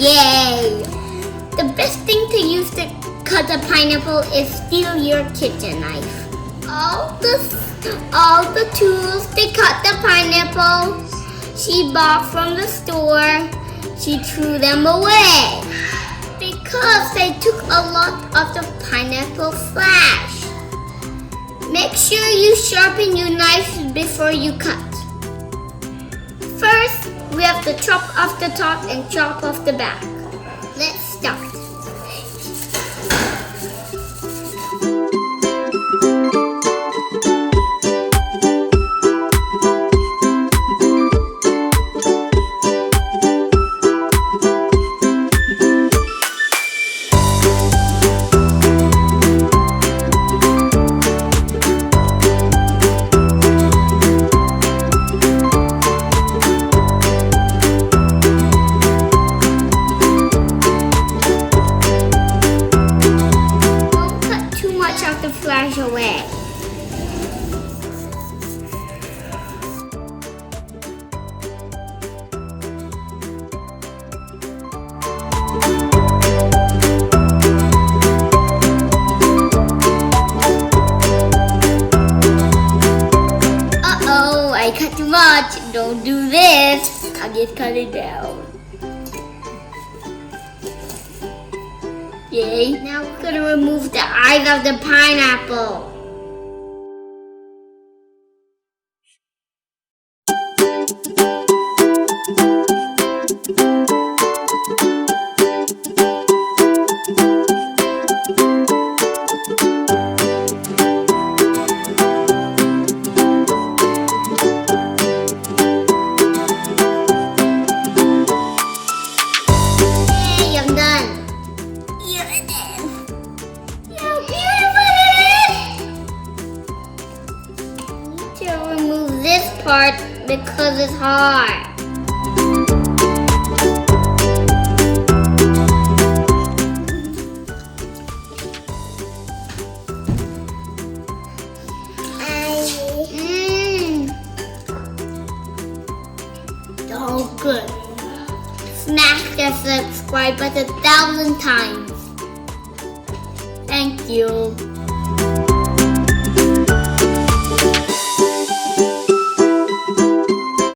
Yay! The best thing to use to cut a pineapple is steal your kitchen knife. All the tools to cut the pineapple she bought from the store, she threw them away because they took a lot of the pineapple flesh. Make sure you sharpen your knife before you cut. First, we have to chop off the top and chop off the back. Let's start. Flash away. Uh-oh, I cut too much. Don't do this. I'll just cut it down. Yay, now we're gonna remove the eyes of the pineapple. Yay, I'm done. This part because it's hard. So good. Smash the subscribe button 1,000 times. Thank you.